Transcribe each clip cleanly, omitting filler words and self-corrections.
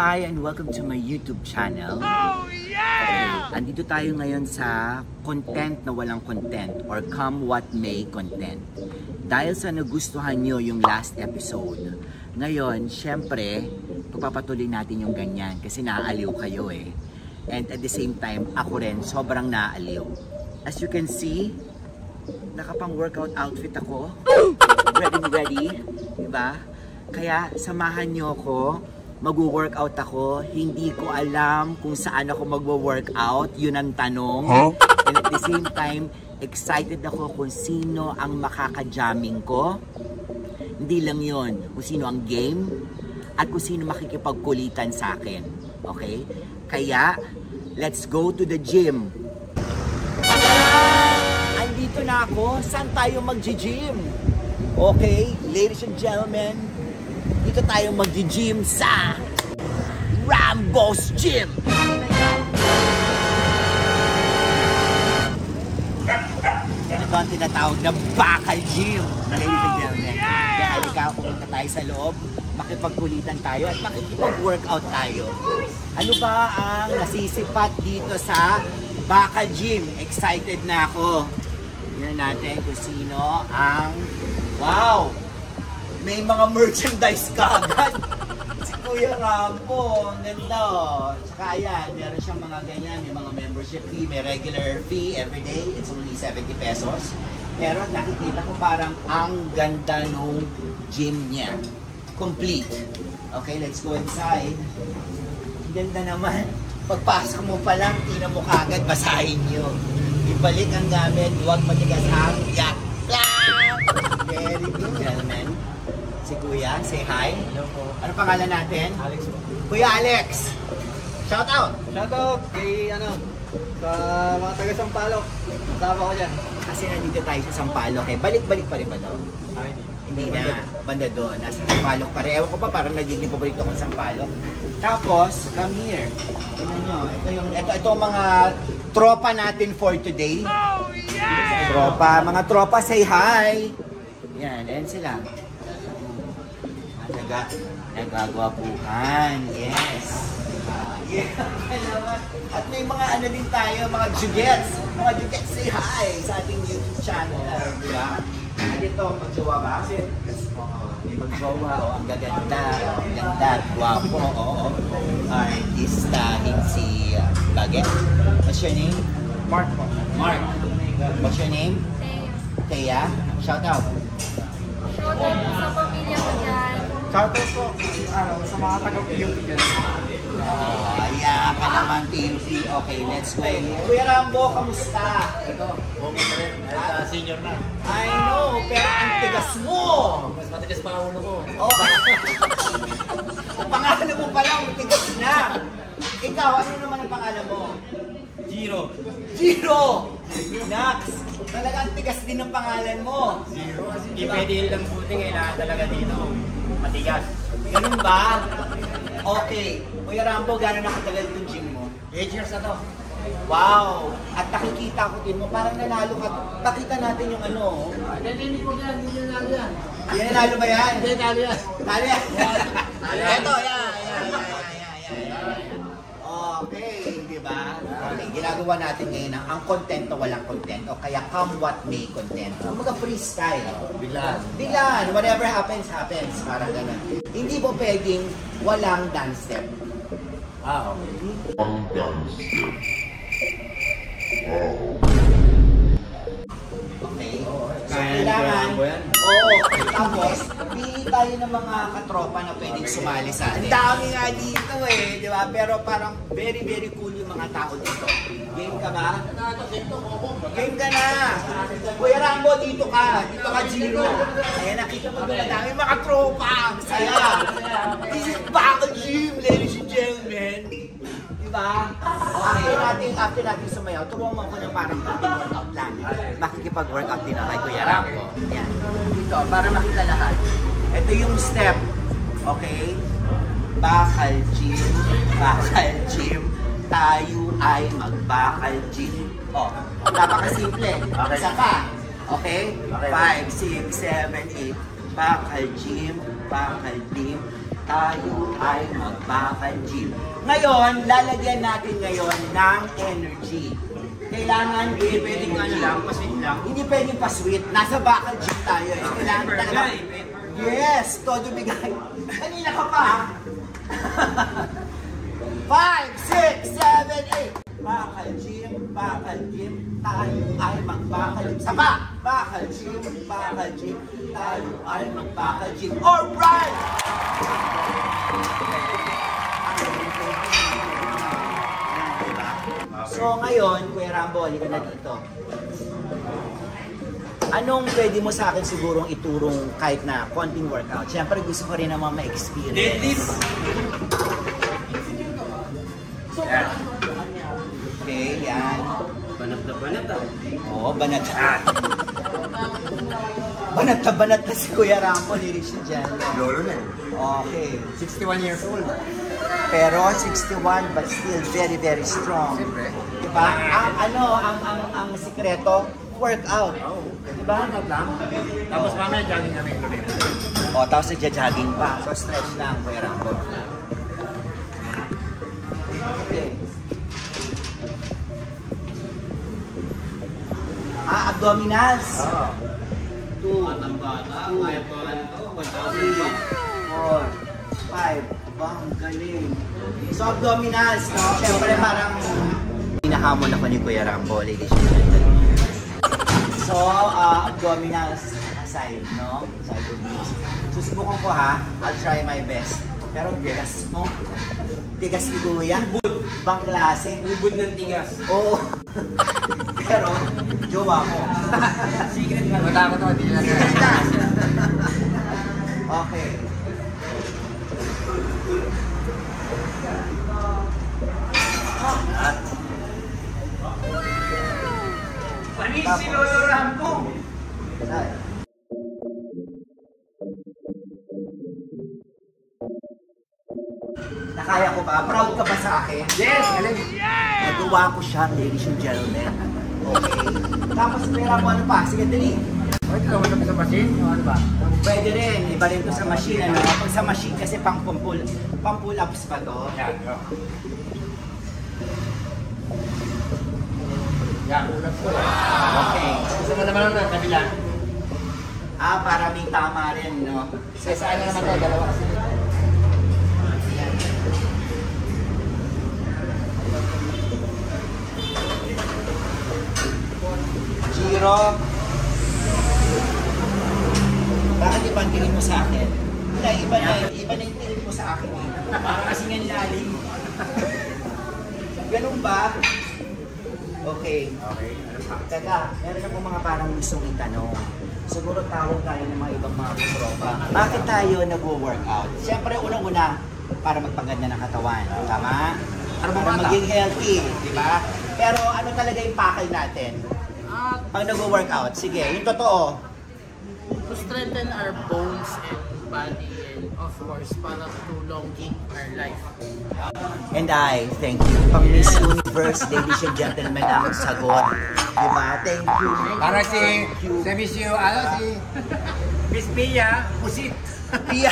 Hi and welcome to my YouTube channel. Oh yeah! Andito tayo ngayon sa content na walang content or come what may content. Dahil sa nagustuhan nyo yung last episode, ngayon, syempre, pagpapatuloy natin yung ganyan kasi naaaliw kayo eh. And at the same time, ako rin sobrang naaaliw. As you can see, nakapang workout outfit ako. Ready, diba? Kaya samahan nyo ako. Mag-workout ako, hindi ko alam kung saan ako mag-workout, yun ang tanong. And at the same time, excited ako kung sino ang makaka-jamming ko. Hindi lang yun, kung sino ang game, at kung sino makikipagkulitan sa akin. Okay? Kaya, let's go to the gym. Andito na ako, saan tayo mag-gym? Okay, ladies and gentlemen, dito tayo mag-gym sa Rambo's Gym. Ito ang tinatawag na bakal gym, ladies and gentlemen. Kaya halika, pumunta tayo sa loob, makipagkulitan tayo at makikipag-workout tayo. Ano ba ang nasisipat dito sa bakal gym? Excited na ako. Tingnan natin kung sino ang... Wow! May mga merchandise ka agad. Si Kuya Rambo, ang ganda oh. Tsaka ayan, meron siyang mga ganyan, may mga membership fee, may regular fee everyday, it's only 70 pesos. Pero nakikita ko parang ang ganda nung gym niya. Complete. Okay, let's go inside. Ganda naman. Pagpasok mo pa lang, tingnan mo kagad, basahin nyo. Ibalik ang gamit, huwag matigas ang yak. Very good, gentlemen. Si Kuya, say hi. Hello po. Ano pangalan natin? Alex po. Kuya Alex. Shout out. Shout out kay sa mga taga Sampaloc. Kasama ko dyan. Kasi nandito tayo sa Sampaloc eh. Balik-balik pa rin ba daw? Hindi na. Banda doon. Nasa Sampaloc pa rin. Ewan ko pa parang nagiging paborito ko sa Sampaloc. Tapos, come here. Tignan nyo. Ito ang mga tropa natin for today. Oh yeah! Tropa. Mga tropa, say hi. Yan. Ayan sila. Nagagwapuhan, yes. Yeah. At may mga ano din tayo, mga jugets. Mga jugets, say hi sa ating YouTube channel. Diba? Dito, magjowa ba? Magjowa, oh, ang gaganda. Ang ganda at gwapo, oo. Artistahin si Baget. What's your name? Mark po. Mark. What's your name? Thea. Shout out. Shout out sa pamilya ko dyan. Shout out po sa mga taga-PUP dyan. Yeah, ka naman PUP. Okay, let's go. Kuya Rambo, kamusta? Ito. Okay pa rin. Senior na. I know, pero ang tigas mo. Mas matigas pa ang ulo ko. Oh, ang pangalan mo pa lang, tigas na. Ikaw, ano naman ang pangalan mo? Giro. Giro! Nax! Talagang tigas din ang pangalan mo. Giro. Hindi pwede lang buti kailangan talaga dito. Matigas. Ganun ba? Okay. Kuya Rambo, gano'n nakatagal itong gym mo? 8 years na to. Wow! At nakikita ko din mo, parang nanalo ka. Pakita natin yung ano. Hindi po yan. Hindi nanalo yan. Yan, nanalo ba yan? Hindi nanalo yan. Talo yan. Ito, yan. Okay, di ba? Okay, ginagawa natin ngayon ang content o walang content o kaya come what may content. Mga freestyle. Biglaan. Whatever happens, happens. Parang ganun. Hindi po pwedeng walang dance step. Okay. Okay. So, kailangan, oo, tapos, pili tayo ng mga katropa na pwedeng sumali sa atin. Ang dami nga dito eh, di ba? Pero parang very, very cool yung mga tao dito. Game ka ba? Game ka na! Kuya Rambo, dito ka! Dito ka, Giro! Ayan, nakita mo doon, ang dami mga tropa! Masaya! This is Bakal Gym, ladies and gentlemen! Diba? After natin sumayaw, turuan mo ako ng parang workout lang. Makikipag-workout din ako kay Kuya Rambo. Yan. Dito, para makita lahat. Ito yung step. Okay? Bakal gym. Bakal gym. Tayo ay magbakal gym. Oh, napakasimple. Okay. Isa pa. Okay? 5, 6, 7, 8. Bakal gym. Bakal gym. tayo ay magbakal gym. Ngayon, lalagyan natin ngayon ng energy. Kailangan pwedeng ano lang, pa-sweet lang. Hindi pwedeng pa-sweet. Nasa bakal gym tayo eh. Kailangan talaga. Yes, todo bigay. Kanina ka pa. 5, 6, 7, 8. Bakal gym, tayo ay magbakal gym. Sama! Bakal gym, tayo ay magbakal gym. Alright! So ngayon, Kuya Rambo, halika na dito. Anong pwede mo sa akin sigurong iturong kahit na konting workout? Siyempre gusto ko rin naman ma-experience. Deadlift! Okay, yan. Banat na banat ah. Oo, banat. Banat na banat na si Kuya Rambo, ladies and gentlemen. Lolo na eh. Okay. 61 years old. Pero 61 but still very very strong. Siyempre. Diba? Ang sikreto, workout. Diba? Tapos mamaya jogging kami ulit. O, tapos nagja-jogging pa. So stretch lang, Kuya Rambo. Okay. Abdominals. 2, 3, 4, 5. Bang, galing. So, abdominals, no? Siyempre, parang hinahamon ako ni Kuya Rambo, ladies and gentlemen. So, abdominals aside, no? Side of knees. Susubukan ko ha. I'll try my best. Pero tigas mo. Tigas ni Kuya. Bang klase. Ubod ng tigas. Oo. Pero, jowa mo. Secret na. Matakot ako, hindi lang. Okay. Panis si Lolo Rambo. Nakaya ko ba? Proud ka ba sa akin? Yes! Galing! Nagawa ko siya, ladies and gentlemen. Okay. Tapos pera mo ano pa? Sige, dali. Pwede ka naman sa machine? O ano ba? Pwede rin. Iba rin to sa machine. Ano? Pag sa machine kasi pang-pull ups pa to. Yan. Yan. Ulat ko. Okay. Gusto mo naman ng kabila? Para may tama rin, no? Sa ano naman to? Dalawa kasi. Giro. Bakit iba ang tingin mo sa akin? Hindi, iba na yung tingin mo sa akin eh. Para kasi nga lalim. Ganun ba? Okay. Okay. Teka, meron akong mga parang gustong itanong. Siguro tawag tayo ng mga ibang mga tropa. Bakit tayo nag-workout? Siyempre, unang-una, para magpaganda ng katawan. Tama? Para maging healthy, di ba? Pero ano talaga yung pakay natin? Pag nag-workout, sige, yung totoo. To strengthen our bones and body and of course para to longing our life. And I thank you. Pang Miss Universe, ladies and gentlemen, ang sagot. Diba? Thank you. Para si Miss You, si Miss Pia, pusit. Pia.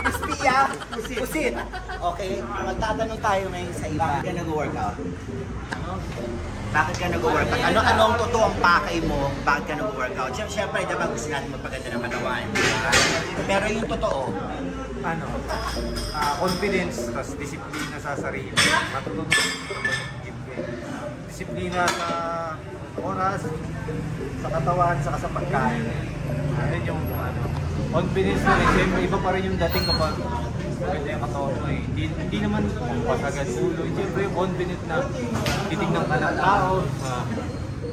Miss Pia. Pusit. Okay, magtatanong tayo ngayon sa iba. Bakit ka nag-workout? Bakit ka nag-workout? Ano ang totoong pakay mo? Bakit ka nag-workout? Siyempre, diba gusto natin magpaganda ng katawan. Pero yung totoo, confidence, tas disiplina sa sarili. Matutunan disiplina sa oras, sa katawan, saka sa pagkain. Yan yung confidence na rin. Siyempre, iba pa rin yung dating kapag maganda yung katawan mo eh. Hindi naman pasagad ulo. Siyempre, yung confident na titignan ka ng tao,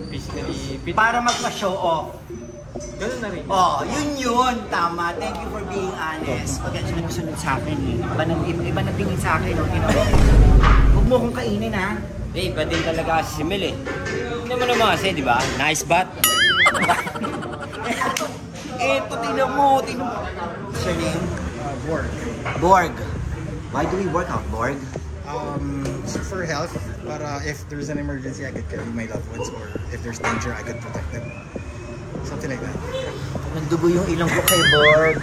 physically fit. para magpa-show off. Ganun na rin. Oh, yun. Tama. Thank you for being honest. Pag siya nagsunod sa akin eh. Iba na tingin sa akin. Okay, no? Huwag mo kong kainin ha. Iba din talaga kasi si Mel eh. Hindi mo naman kasi, di ba? Nice bat. Eto, tingnan mo. What's your name? Borg. Why do we work out, Borg? For health, para if there's an emergency, I could carry my loved ones, or if there's danger, I could protect them. Something like that. Nagdugo yung ilong ko kay Borg.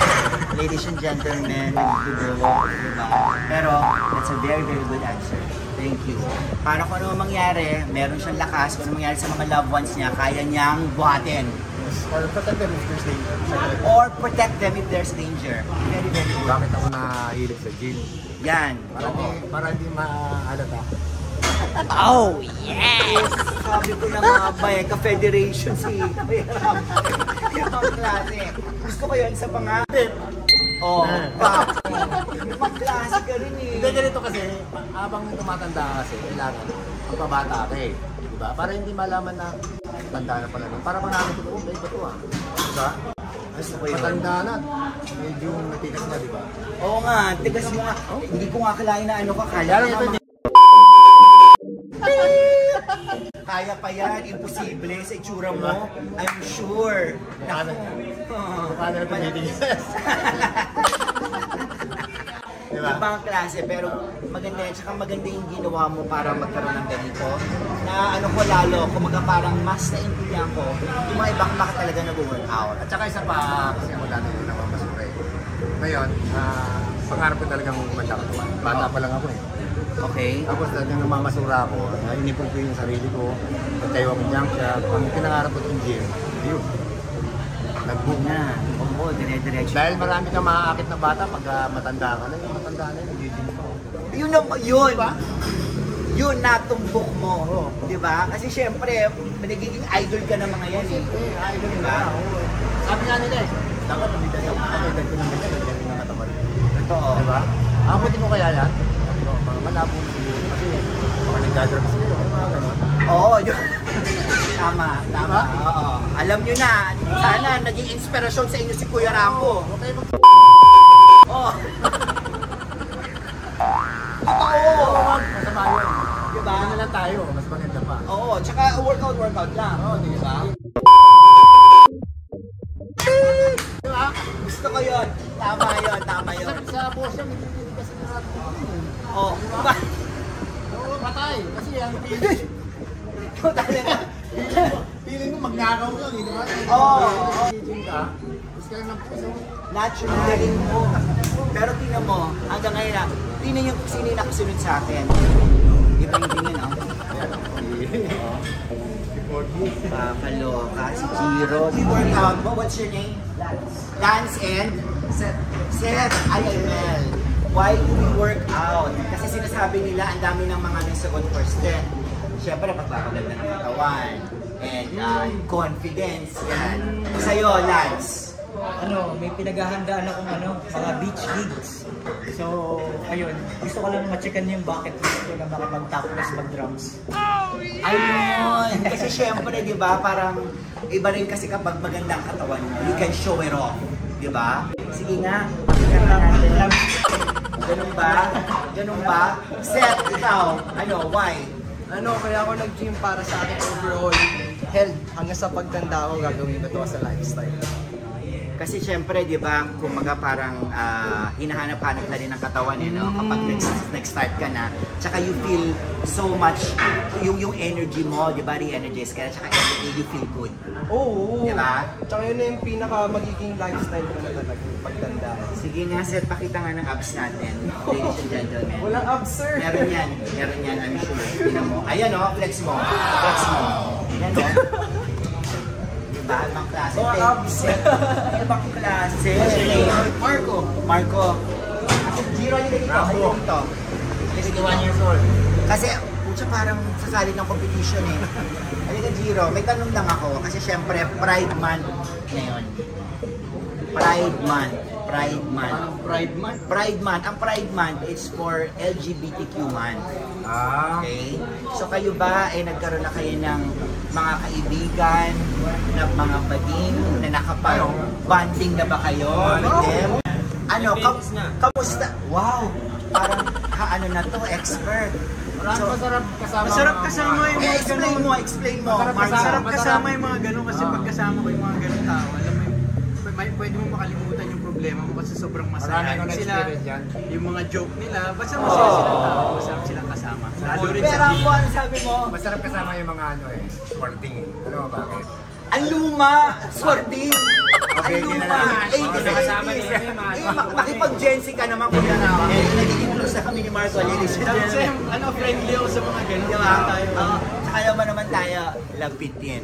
Ladies and gentlemen, nagdugo. Diba? Pero, that's a very, very good answer. Thank you. Para kung ano mangyari, meron siyang lakas. Kung ano mangyari sa mga loved ones niya, kaya niyang buhatin. Or protect them if there's danger. Or protect them if there's danger. Very, very good. Bakit ako nahilig sa gym? Yan. Para hindi maalata. Oh, yes! Sabi ko na nga ba eh, ka-federation si Kuya Ram. Ibang klase. Gusto ko yun sa pangalan. Oh, ibang klase ka rin eh. Hindi ganito kasi, habang tumatanda ka kasi, kailangan ang pabata ka eh. Diba? Para hindi malaman na tanda na pala. Para manamit ito, oh, ba ito ah. Diba? Gusto ko yun. Matanda na. Medyo natigas na, diba? Oo nga, tigas mo nga. Hindi ko nga kalain na ano ka. Kala Kaya nga ito, kaya pa yan, imposible sa itsura mo. I'm sure. Paano ito meeting? Diba? Ibang klase, pero maganda yan. Tsaka maganda yung ginawa mo para magkaroon ng ganito. Na ano ko lalo, kumaga parang mas naintindihan ko, yung mga ibang baka talaga nag-workout. At saka isa pa, kasi ako dati yung namamasura eh. Ngayon, pangarap ko talagang maganda katawan. Bata pa lang ako eh. Okay? Tapos talagang namamasura ako, in-improve ko yung sarili ko, nagtayo ako junk shop, ang pinangarap ko yung gym, yun. Nag-boom Na, oo, dire-diretso. Dahil marami kang makakakit na bata pag matanda ka na, yung matanda na yun, nag-gym ko. Yun naman, yun. Yun, natumbok mo. Di ba? Kasi syempre, nagiging idol ka ng mga yan eh. Idol ka, oo. Sabi nga nila eh, dapat umitas ako, edad ko naman yan, edad ko ng katawan. Totoo. Diba? Abutin mo kaya yan? Mga malabo kasi mga nagdadrugs sila, mga gano'n. Oo, yun. Tama, tama. Oo. Alam nyo na, sana naging inspirasyon sa inyo si Kuya Rambo. Okay, Oo. Totoo. masama yun. Diba? Ano na lang tayo, mas maganda pa. Oo, tsaka workout lang. Oo, di ba? Diba? Gusto ko yun. Tama yun, tama yun. Sa boss yung hindi kasi natin. Oo. Diba? Oo, patay. Kasi ang feeling, Ikaw talaga. feeling mo magnakaw lang, di ba? Oo. Gym ka, gusto ka ng puso. Natural mo. Pero tingnan mo, hanggang ngayon na, tingnan yung sino yung nakasunod sa atin. Iba yung tingin, oh. Kakaloka, si Jiro. Si workout mo, what's your name? Lance and? Seth. Ayamel. Why do we work out? Kasi sinasabi nila, ang dami ng mga nasagot first then. Siyempre, pagpapaganda ng katawan. And confidence. Yan. Sa'yo, Lance. May pinaghahandaan akong mga beach gigs. So, ayun, gusto ko lang ma-checkan yung bucket list ko na makapag-tap plus mag-drums. Ayun! Kasi syempre, di ba, parang iba rin kasi kapag magandang katawan mo, you can show it off. Di ba? Sige nga, pakita natin. Ganun ba? Ganun ba? Seth, ikaw, why? Kaya ako nag-gym para sa akin overall health. Hanggang sa pagtanda ko, gagawin ko ito as a lifestyle. Kasi syempre, di ba, kumaga parang hinahanap-hanap na rin ng katawan kapag nag-start ka na. Tsaka you feel so much, yung energy mo, di ba, re-energize ka na, tsaka everyday you feel good. Oo. Di ba? Tsaka yun na yung pinaka magiging lifestyle ko na talaga pagtanda. Sige nga, Seth, pakita nga ng abs natin, ladies and gentlemen. Walang abs, sir. Meron yan, I'm sure. Tingnan mo. Ayan flex mo. Flex mo. Yan Diba? Ibang klase. Ibang klase. Marco. Jiro, halika dito. Halika dito. 61 years old. Kasi, pucha, parang sasali ng competition eh. Halika, Jiro. May tanong lang ako. Kasi syempre, Pride Month ngayon. Pride Month. Ang Pride Month is for LGBTQ month. Okay? So kayo ba ay nagkaroon na kayo ng mga kaibigan, na mga bading, na nakapag-bonding na ba kayo with them? Kamusta? Wow! Parang na to, expert. Masarap kasama yung mga ganun. Explain mo. Masarap kasama yung mga ganun kasi pagkasama ko yung mga ganun tao, alam mo pwede mo makalimutan yung problema mo kasi sobrang masaya sila, yung mga joke nila, basta masaya silang tao, masarap silang kasama. Lalo rin Pero sa ang buwan, sabi mo, Masarap kasama yung mga sporting. Ano ba bakit? Ang luma! Swerte! Ang luma! 80s, 90s. Makipag-Gen Z ka naman kuya na. Nag-i-include na kami ni Marco. Ladies and gentlemen. Friendly ako sa mga ganun. Diba? Alam mo naman tayo, lapit din.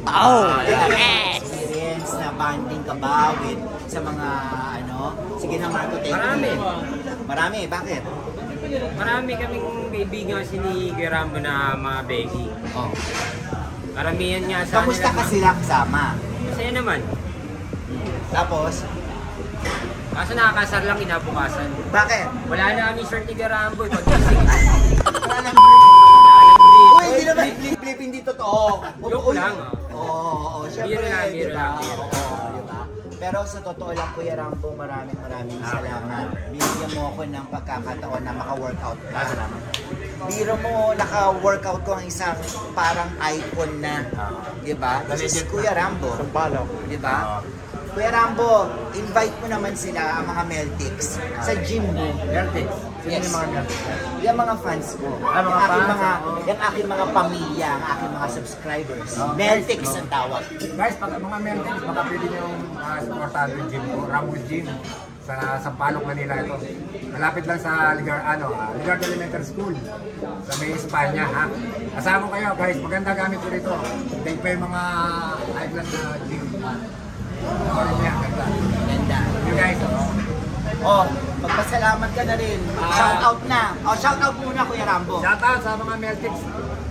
Yes! Experience na bonding ka ba with sa mga sige na Marco, take Marami. Marami, bakit? Marami kaming kaibigan si ni Gerambo na mga Becky. Oh. Karamihan nga sa Kamusta ka sila kasama? Masaya naman. Tapos, Kaso nakakasar lang kinabukasan. bakit? Wala na kami shirt ni Gerambo. Pag-ising. Wala nang Uy, hindi naman flip hindi totoo. Joke lang. Oo, syempre. Biro lang. Diba? Pero sa totoo lang, Kuya Rambo, maraming salamat. Binigyan mo ako ng pagkakataon na maka-workout ka. Biro mo, naka-workout ko ang isang parang icon na, di ba? This is Kuya Rambo. Di ba? Kuya Rambo, invite mo naman sila, ang mga Meltics, sa gym mo. Meltics? Yes. Sino yung mga Meltics? Yung mga fans ko. Mga fans? Yung aking mga pamilya, ang aking mga subscribers. Meltics ang tawag. Guys, pag mga Meltics, baka pwede nyo supportahan yung gym ko, Rambo's Gym. Sa Sampaloc, Manila ito. Malapit lang sa Ligard Elementary School. Sa may Espanya, ha? Kasama kayo, guys. Maganda gamit ko rito. Hindi pa yung mga high-class na gym. Ganda. You guys, Magpasalamat ka na rin. Shoutout na. Shoutout muna, Kuya Rambo. shoutout sa mga Meltics.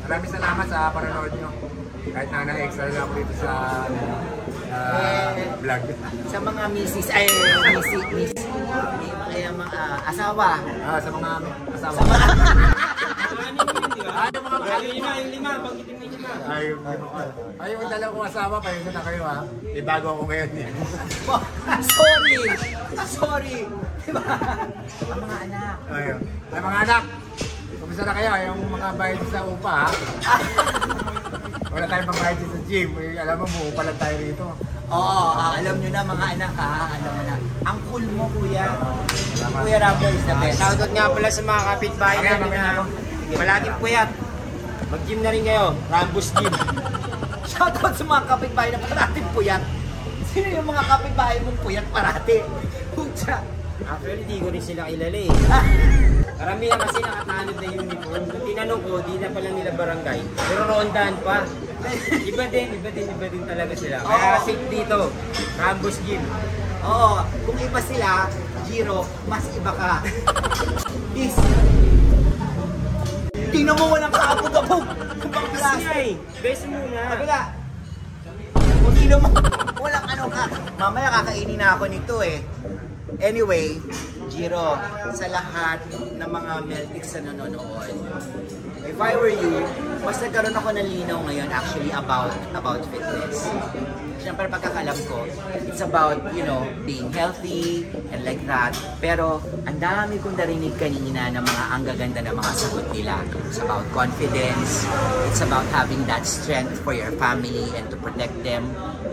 Maraming salamat sa panonood nyo. Kahit na na-extra lang ako dito sa vlog. Sa mga misis, mga asawa. Sa mga asawa. Ay, yung dalawang asawa, kayo na kayo ha. Ibago ako ngayon eh. Sorry. Diba? Ang mga anak. Ayun. Ay, mga anak, kumusta na kayo? Yung mga bayad sa upa ha? Wala tayong pang-bayad sa gym. Alam mo, upa lang tayo rito. Oo, alam nyo na mga anak ha. Alam mo na. Ang cool mo, Kuya. Kuya Rambo is the best. Shoutout nga pala sa mga kapitbahay namin na palaging puyat. Mag-gym na rin kayo. Rambo's Gym. Shoutout sa mga kapitbahay na parating puyat. Sino yung mga kapitbahay mong puyat parati? Pucha. Actually, di ko rin sila kilala eh. Karamihan kasi nakatanod na uniform. Kung tinanong ko, di na pala nila barangay. Pero rondahan pa. Iba din talaga sila. Kaya safe dito. Rambo's Gym. Oo, kung iba sila, Giro, mas iba ka. Is, tingnan mo walang kaabog-abog. Ibang klase. Best muna. Kabila. Kung tingnan mo, walang ka. Mamaya kakainin na ako nito eh. Anyway, Giro, sa lahat ng mga Meltics na nanonood, if I were you, mas nagkaroon ako ng linaw ngayon actually about fitness. Siyempre pagkakalam ko, it's about, being healthy and like that. Pero ang dami kong narinig kanina ng mga ang gaganda ng mga sagot nila. It's about confidence, it's about having that strength for your family and to protect them.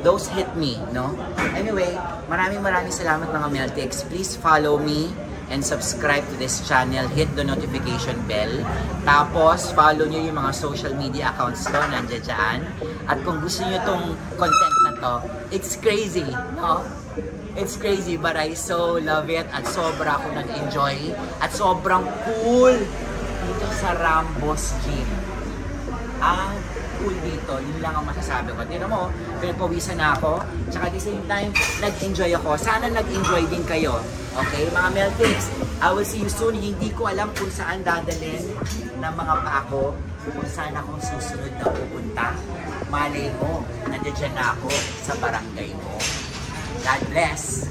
Those hit me, no? Anyway, maraming salamat mga Meltics. Please follow me and subscribe to this channel. Hit the notification bell. Tapos, follow nyo yung mga social media accounts ko, nandiyan dyan. At kung gusto nyo tong content na to, it's crazy, no? It's crazy, but I so love it. At sobra ako nag-enjoy. At sobrang cool dito sa Rambo's Gym. Ang cool dito, yun lang ang masasabi ko. Tignan mo, pinagpawisan na ako. Tsaka at the same time, nag-enjoy ako. Sana nag-enjoy din kayo. Okay, mga Meltics, I will see you soon. Hindi ko alam kung saan dadalhin ng mga paako, kung saan akong susunod na pupunta. Malay mo, nandiyan na ako sa barangay mo. God bless!